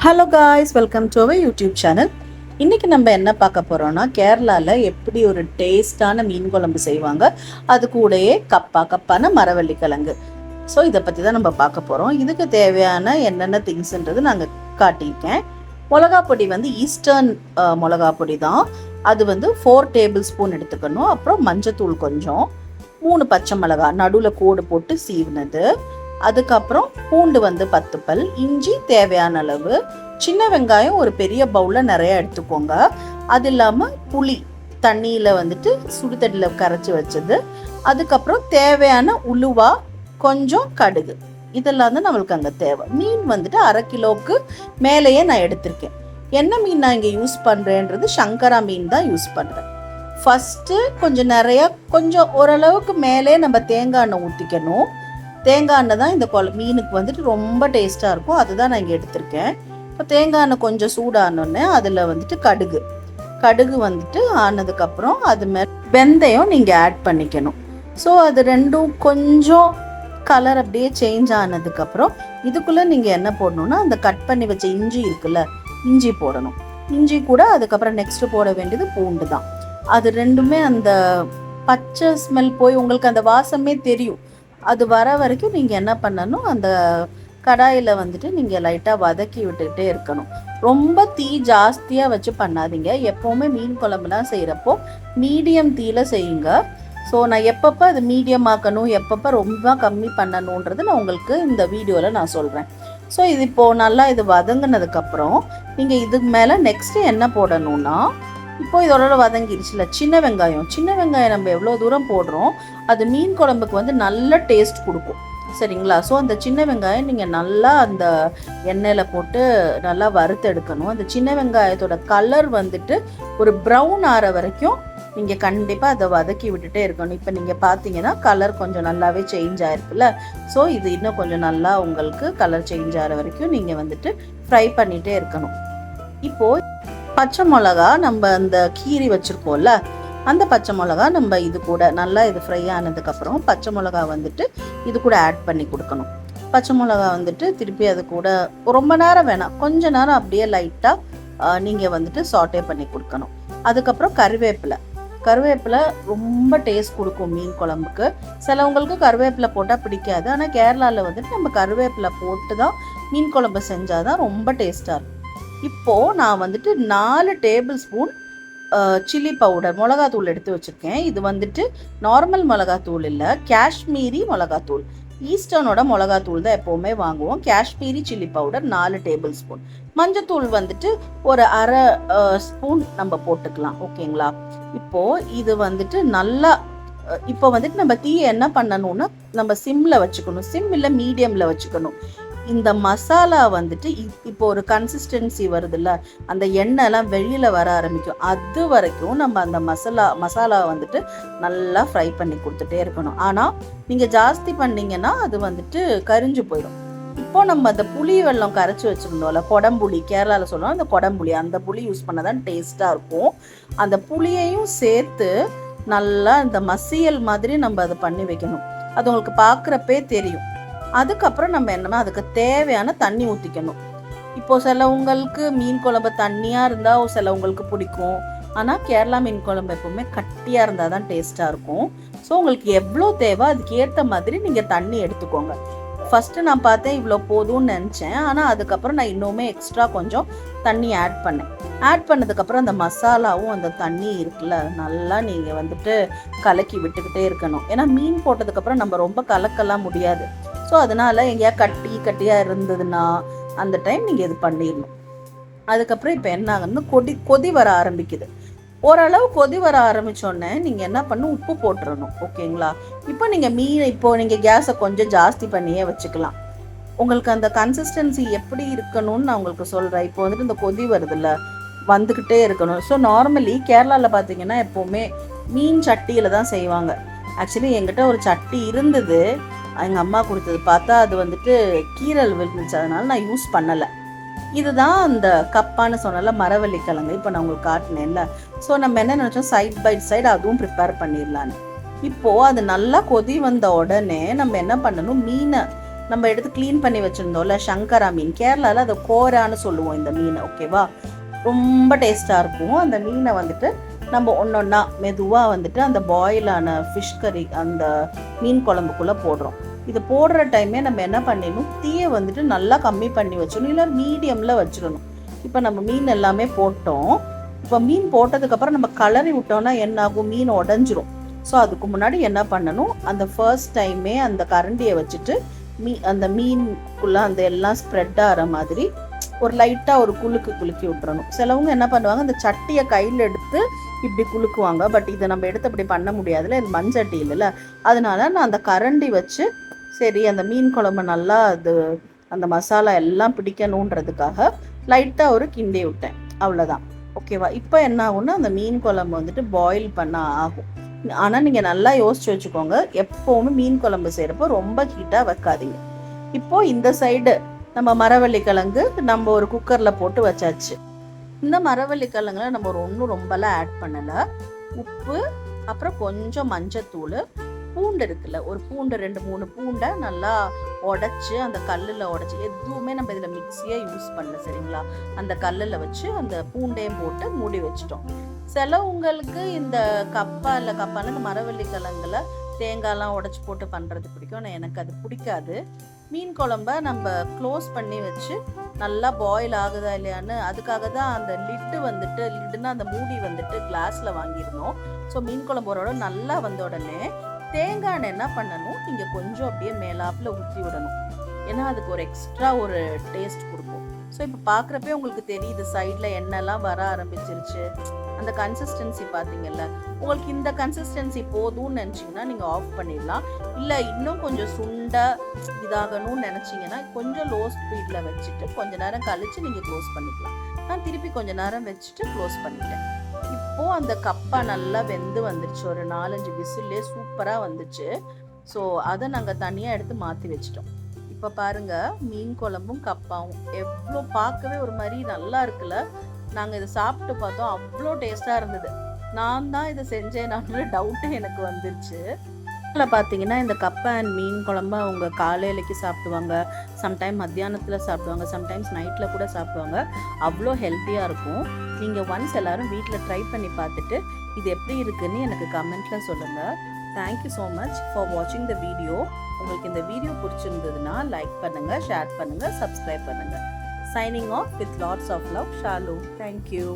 Hello guys, welcome to our YouTube channel. இன்றைக்கி நம்ம என்ன பார்க்க போகிறோன்னா, கேரளாவில் எப்படி ஒரு டேஸ்டான மீன் குழம்பு செய்வாங்க, அது கூடயே கப்பான மரவள்ளி கிழங்கு. ஸோ இதை பற்றி தான் நம்ம பார்க்க போகிறோம். இதுக்கு தேவையான என்னென்ன திங்ஸ்ன்றது நாங்கள் காட்டியிருக்கேன். மிளகா பொடி வந்து ஈஸ்டர்ன் மிளகா பொடி தான். அது வந்து 4 டேபிள் ஸ்பூன் எடுத்துக்கணும். அப்புறம் மஞ்சத்தூள் கொஞ்சம், 3 பச்சை மிளகா நடுவில் கோடு போட்டு சீவினது, அதுக்கப்புறம் பூண்டு வந்து 10 பல், இஞ்சி தேவையான அளவு, சின்ன வெங்காயம் ஒரு பெரிய பவுலில் நிறைய எடுத்துக்கோங்க. அது இல்லாமல் புளி தண்ணியில் வந்துட்டு சுடு தண்ணியில் கரைச்சி வச்சது, அதுக்கப்புறம் தேவையான உளுவா, கொஞ்சம் கடுகு, இதெல்லாம் வந்து நம்மளுக்கு அங்கே தேவை. மீன் வந்துட்டு 1/2 கிலோவுக்கு மேலேயே நான் எடுத்திருக்கேன். என்ன மீன் நான் இங்கே யூஸ் பண்ணுறேன்றது சங்கரா மீன் தான் யூஸ் பண்ணுறேன். ஃபஸ்ட்டு கொஞ்சம் நிறையா, கொஞ்சம் ஓரளவுக்கு மேலே நம்ம தேங்காய் எண்ணெய் ஊற்றிக்கணும். தேங்காய் எண்ணெய் தான் இந்த மீனுக்கு வந்துட்டு ரொம்ப டேஸ்ட்டாக இருக்கும். அதுதான் நான் இங்கே எடுத்திருக்கேன். இப்போ தேங்காய் எண்ணெய் கொஞ்சம் சூடானோடனே அதில் வந்துட்டு கடுகு வந்துட்டு ஆனதுக்கப்புறம் அது மேலே வெந்தயம் நீங்கள் ஆட் பண்ணிக்கணும். ஸோ அது ரெண்டும் கொஞ்சம் கலர் அப்படியே சேஞ்ச் ஆனதுக்கப்புறம் இதுக்குள்ளே நீங்கள் என்ன போடணுன்னா, அந்த கட் பண்ணி வச்ச இஞ்சி இருக்குல்ல, இஞ்சி போடணும். இஞ்சி கூட அதுக்கப்புறம் நெக்ஸ்ட்டு போட வேண்டியது பூண்டு தான். அது ரெண்டுமே அந்த பச்சை ஸ்மெல் போய் உங்களுக்கு அந்த வாசமே தெரியும். அது வர வரைக்கும் நீங்கள் என்ன பண்ணணும், அந்த கடாயில் வந்துட்டு நீங்கள் லைட்டாக வதக்கி விட்டுக்கிட்டே இருக்கணும். ரொம்ப தீ ஜாஸ்தியாக வச்சு பண்ணாதீங்க. எப்போவுமே மீன் குழம்புலாம் செய்கிறப்போ மீடியம் தீயில் செய்யுங்க. ஸோ நான் எப்பப்போ அது மீடியம் ஆக்கணும், எப்பப்போ ரொம்ப கம்மி பண்ணணுன்றது நான் உங்களுக்கு இந்த வீடியோவில் நான் சொல்கிறேன். ஸோ இது இப்போது நல்லா இது வதங்கினதுக்கப்புறம் நீங்கள் இதுக்கு மேலே நெக்ஸ்ட்டு என்ன போடணுன்னா, இப்போ இதோட வதங்கிடுச்சுல சின்ன வெங்காயம் நம்ம எவ்வளோ தூரம் போடுறோம், அது மீன் குழம்புக்கு வந்து நல்ல டேஸ்ட் கொடுக்கும், சரிங்களா? ஸோ அந்த சின்ன வெங்காயம் நீங்கள் நல்லா அந்த எண்ணெயில் போட்டு நல்லா வறுத்து எடுக்கணும். அந்த சின்ன வெங்காயத்தோட கலர் வந்துட்டு ஒரு ப்ரௌன் ஆகிற வரைக்கும் நீங்கள் கண்டிப்பாக அதை வதக்கி விட்டுட்டே இருக்கணும். இப்போ நீங்கள் பார்த்தீங்கன்னா கலர் கொஞ்சம் நல்லாவே சேஞ்ச் ஆகிருக்குல்ல. ஸோ இது இன்னும் கொஞ்சம் நல்லா உங்களுக்கு கலர் சேஞ்ச் ஆகிற வரைக்கும் நீங்கள் வந்துட்டு ஃப்ரை பண்ணிகிட்டே இருக்கணும். இப்போது பச்சை மிளகா நம்ம அந்த கீரி வச்சுருக்கோம்ல, அந்த பச்சை மிளகா நம்ம இது கூட நல்லா இது ஃப்ரை ஆனதுக்கப்புறம் பச்சை மிளகா வந்துட்டு இது கூட ஆட் பண்ணி கொடுக்கணும். பச்சை மிளகா வந்துட்டு திருப்பி அது கூட ரொம்ப நேரம் வேணாம், கொஞ்ச நேரம் அப்படியே லைட்டாக நீங்கள் வந்துட்டு சாட்டே பண்ணி கொடுக்கணும். அதுக்கப்புறம் கருவேப்பிலை ரொம்ப டேஸ்ட் கொடுக்கும் மீன் குழம்புக்கு. சிலவங்களுக்கு கருவேப்பிலை போட்டால் பிடிக்காது. ஆனால் கேரளாவில் வந்துட்டு நம்ம கருவேப்பிலை போட்டு தான் மீன் குழம்பு செஞ்சால் தான் ரொம்ப டேஸ்ட்டாக இருக்கும். இப்போது நான் வந்துட்டு 4 டேபிள் ஸ்பூன் சில்லி பவுடர் மிளகாத்தூள் எடுத்து வச்சுருக்கேன். இது வந்துட்டு நார்மல் மிளகாத்தூள் இல்லை, காஷ்மீரி மிளகாத்தூள். ஈஸ்டர்னோட மிளகாத்தூள் தான் எப்போவுமே வாங்குவோம். Kashmiri chilli powder 4 table spoon. மஞ்சத்தூள் வந்துட்டு ஒரு 1/2 ஸ்பூன் நம்ம போட்டுக்கலாம், ஓகேங்களா? இப்போது இது வந்துட்டு நல்லா இப்போ வந்துட்டு நம்ம தீயை என்ன பண்ணணும்னா, நம்ம சிம்மில் வச்சுக்கணும். சிம் இல்லை மீடியமில் வச்சுக்கணும். இந்த மசாலா வந்துட்டு இப்போ ஒரு கன்சிஸ்டன்சி வருதுல்ல, அந்த எண்ணெய்லாம் வெளியில் வர ஆரம்பிக்கும். அது வரைக்கும் நம்ம அந்த மசாலா வந்துட்டு நல்லா ஃப்ரை பண்ணி கொடுத்துட்டே இருக்கணும். ஆனால் நீங்கள் ஜாஸ்தி பண்ணிங்கன்னா அது வந்துட்டு கரிஞ்சு போயிடும். இப்போ நம்ம அந்த புளி வெல்லம் கரைச்சி வச்சுருந்தோம்ல, கொடம்புளி, கேரளாவில் சொல்லுவோம் அந்த கொடம்புளி, அந்த புளி யூஸ் பண்ண தான் டேஸ்ட்டாக இருக்கும். அந்த புளியையும் சேர்த்து நல்லா இந்த மசியல் மாதிரி நம்ம அதை பண்ணி வைக்கணும். அது உங்களுக்கு பார்க்குறப்பே தெரியும். அதுக்கப்புறம் நம்ம என்னன்னா, அதுக்கு தேவையான தண்ணி ஊற்றிக்கணும். இப்போ சிலவங்களுக்கு மீன் குழம்பு தண்ணியாக இருந்தால் சிலவங்களுக்கு பிடிக்கும். ஆனால் கேரளா மீன் குழம்பு எப்போவுமே கட்டியாக இருந்தால் தான் டேஸ்ட்டாக இருக்கும். ஸோ உங்களுக்கு எவ்வளோ தேவை அதுக்கு ஏற்ற மாதிரி நீங்கள் தண்ணி எடுத்துக்கோங்க. ஃபஸ்ட்டு நான் பார்த்தேன் இவ்வளோ போதும்னு நினச்சேன். ஆனால் அதுக்கப்புறம் நான் இன்னுமே எக்ஸ்ட்ரா கொஞ்சம் தண்ணி ஆட் பண்ணதுக்கப்புறம் அந்த மசாலாவும் அந்த தண்ணி இருக்குல்ல, நல்லா நீங்கள் வந்துட்டு கலக்கி விட்டுக்கிட்டே இருக்கணும். ஏன்னா மீன் போட்டதுக்கப்புறம் நம்ம ரொம்ப கலக்கலாம் முடியாது. ஸோ அதனால் எங்கேயா கட்டியாக இருந்ததுன்னா அந்த டைம் நீங்கள் இது பண்ணிடணும். அதுக்கப்புறம் இப்போ என்ன ஆகுதுன்னா, கொதி வர ஆரம்பிக்குது. ஓரளவு கொதி வர ஆரம்பித்தோடனே நீங்கள் என்ன பண்ணணும், உப்பு போட்டுடணும், ஓகேங்களா? இப்போ நீங்கள் கேஸை கொஞ்சம் ஜாஸ்தி பண்ணியே வச்சுக்கலாம். உங்களுக்கு அந்த கன்சிஸ்டன்சி எப்படி இருக்கணும்னு நான் உங்களுக்கு சொல்கிறேன். இப்போ வந்துட்டு இந்த கொதி வருதுல்ல, வந்துக்கிட்டே இருக்கணும். ஸோ நார்மலி கேரளாவில் பார்த்தீங்கன்னா எப்போவுமே மீன் சட்டியில் தான் செய்வாங்க. ஆக்சுவலி என்கிட்ட ஒரு சட்டி இருந்தது, எங்கள் அம்மா கொடுத்தது. பார்த்தா அது வந்துட்டு கீரல் விழுந்துச்சு, அதனால நான் யூஸ் பண்ணலை. இதுதான் அந்த கப்பான்னு சொன்னால மரவள்ளி கிழங்கு இப்போ நான் உங்களுக்கு காட்டினேன்ல. ஸோ நம்ம என்ன நினச்சோம், சைட் பை சைடு அதுவும் ப்ரிப்பேர் பண்ணிடலான்னு. இப்போது அது நல்லா கொதி வந்த உடனே நம்ம என்ன பண்ணணும், மீனை நம்ம எடுத்து க்ளீன் பண்ணி வச்சுருந்தோம்ல சங்கரா மீன், கேரளாவில் அதை கோரான்னு சொல்லுவோம் இந்த மீனை, ஓகேவா? ரொம்ப டேஸ்ட்டாக இருக்கும். அந்த மீனை வந்துட்டு நம்ம ஒன்றா மெதுவாக வந்துட்டு அந்த பாயிலான ஃபிஷ் கறி அந்த மீன் குழம்புக்குள்ளே போடுறோம். இது போடுற டைமே நம்ம என்ன பண்ணிடணும், தீயை வந்துட்டு நல்லா கம்மி பண்ணி வச்சிடணும், இல்லை மீடியமில் வச்சிடணும். இப்போ நம்ம மீன் எல்லாமே போட்டோம். இப்போ மீன் போட்டதுக்கப்புறம் நம்ம கலரி விட்டோம்னா என்ன ஆகும், மீன் உடஞ்சிரும். ஸோ அதுக்கு முன்னாடி என்ன பண்ணணும், அந்த ஃபர்ஸ்ட் டைமே அந்த கரண்டியை வச்சுட்டு அந்த மீனுக்குள்ளே அந்த எல்லாம் ஸ்ப்ரெட் ஆகிற மாதிரி ஒரு லைட்டாக ஒரு குலுக்கி விட்டுறணும். சிலவங்க என்ன பண்ணுவாங்க, அந்த சட்டியை கையில் எடுத்து இப்படி குலுக்குவாங்க. பட் இதை நம்ம எடுத்து அப்படி பண்ண முடியாதுல்ல, இது மண்சட்டி இல்லைல்ல. அதனால நான் அந்த கரண்டி வச்சு சரி அந்த மீன் குழம்பு நல்லா அது அந்த மசாலா எல்லாம் பிடிக்கணுன்றதுக்காக லைட்டாக ஒரு கிண்டி விட்டேன், அவ்வளோதான். ஓகேவா? இப்போ என்ன ஆகும்னா அந்த மீன் குழம்பு வந்துட்டு பாயில் பண்ண ஆகும். ஆனால் நீங்கள் நல்லா யோசிச்சு வச்சுக்கோங்க, எப்போவுமே மீன் குழம்பு செய்கிறப்போ ரொம்ப ஹீட்டாக வைக்காதீங்க. இப்போது இந்த சைடு நம்ம மரவள்ளி கிழங்கு நம்ம ஒரு குக்கரில் போட்டு வச்சாச்சு. இந்த மரவள்ளி கிழங்குல நம்ம ஒன்றும் ரொம்பலாம் ஆட் பண்ணலை. உப்பு, அப்புறம் கொஞ்சம் மஞ்சத்தூள், பூண்டு இருக்குல்ல, ஒரு பூண்டு 2-3 பூண்டை நல்லா உடச்சி அந்த கல்லில் உடச்சி, எதுவுமே நம்ம இதில் மிக்சியே யூஸ் பண்ணல, சரிங்களா? அந்த கல்லில் வச்சு அந்த பூண்டையும் போட்டு மூடி வச்சிட்டோம். சிலவங்களுக்கு இந்த கப்பான இந்த மரவள்ளி கிழங்குல தேங்காய்லாம் உடச்சி போட்டு பண்ணுறது பிடிக்கும். ஆனால் எனக்கு அது பிடிக்காது. மீன் குழம்ப நம்ம க்ளோஸ் பண்ணி வச்சு நல்லா பாயில் ஆகுதா இல்லையான்னு அதுக்காக தான் அந்த லிட்டுனா அந்த மூடி வந்துட்டு கிளாஸில் வாங்கியிருந்தோம். ஸோ மீன் குழம்போட நல்லா வந்த உடனே தேங்காய் எண்ணெய் என்ன பண்ணணும், நீங்கள் கொஞ்சம் அப்படியே மேலாப்பில் ஊற்றி விடணும். ஏன்னா அதுக்கு ஒரு எக்ஸ்ட்ரா ஒரு டேஸ்ட் கொடுக்கும். ஸோ இப்போ பார்க்குறப்பே உங்களுக்கு தெரியுது சைடில் எண்ணெய்லாம் வர ஆரம்பிச்சிருச்சு. அந்த கன்சிஸ்டன்சி பார்த்தீங்கல்ல, உங்களுக்கு இந்த கன்சிஸ்டன்சி போதும்னு நினச்சிங்கன்னா நீங்கள் ஆஃப் பண்ணிடலாம். இல்லை இன்னும் கொஞ்சம் இதாகணும்னு நினச்சிங்கன்னா கொஞ்சம் லோ ஸ்பீடில் வச்சுட்டு கொஞ்சம் நேரம் கழித்து நீங்கள் க்ளோஸ் பண்ணிக்கலாம். நான் திருப்பி கொஞ்சம் நேரம் வச்சுட்டு க்ளோஸ் பண்ணிட்டேன். இப்போது அந்த கப்பா நல்லா வெந்து வந்துருச்சு, ஒரு 4-5 விசில்லே சூப்பராக வந்துச்சு. ஸோ அதை நாங்கள் தனியாக எடுத்து மாற்றி வச்சிட்டோம். இப்போ பாருங்கள், மீன் குழம்பும் கப்பாவும் எவ்வளோ பார்க்கவே ஒரு மாதிரி நல்லா இருக்குல்ல. நாங்கள் இதை சாப்பிட்டு பார்த்தோம், அவ்வளோ டேஸ்ட்டாக இருந்தது. நான் தான் இதை செஞ்சேன்னான்ற டவுட்டு எனக்கு வந்துருச்சு. அதில் பார்த்தீங்கன்னா இந்த கப்பை அண்ட் மீன் குழம்பு அவங்க காலையிலைக்கு சாப்பிடுவாங்க, சம்டைம் மத்தியானத்தில் சாப்பிடுவாங்க, சம்டைம்ஸ் நைட்டில் கூட சாப்பிடுவாங்க. அவ்வளோ ஹெல்த்தியாக இருக்கும். நீங்கள் ஒன்ஸ் எல்லோரும் வீட்டில் ட்ரை பண்ணி பார்த்துட்டு இது எப்படி இருக்குன்னு எனக்கு கமெண்ட்டில் சொல்லுங்கள். தேங்க்யூ ஸோ மச் ஃபார் வாட்சிங் த வீடியோ. உங்களுக்கு இந்த வீடியோ பிடிச்சிருந்ததுன்னா லைக் பண்ணுங்கள், ஷேர் பண்ணுங்கள், சப்ஸ்கிரைப் பண்ணுங்கள். Signing off with lots of love, Shalu. Thank you.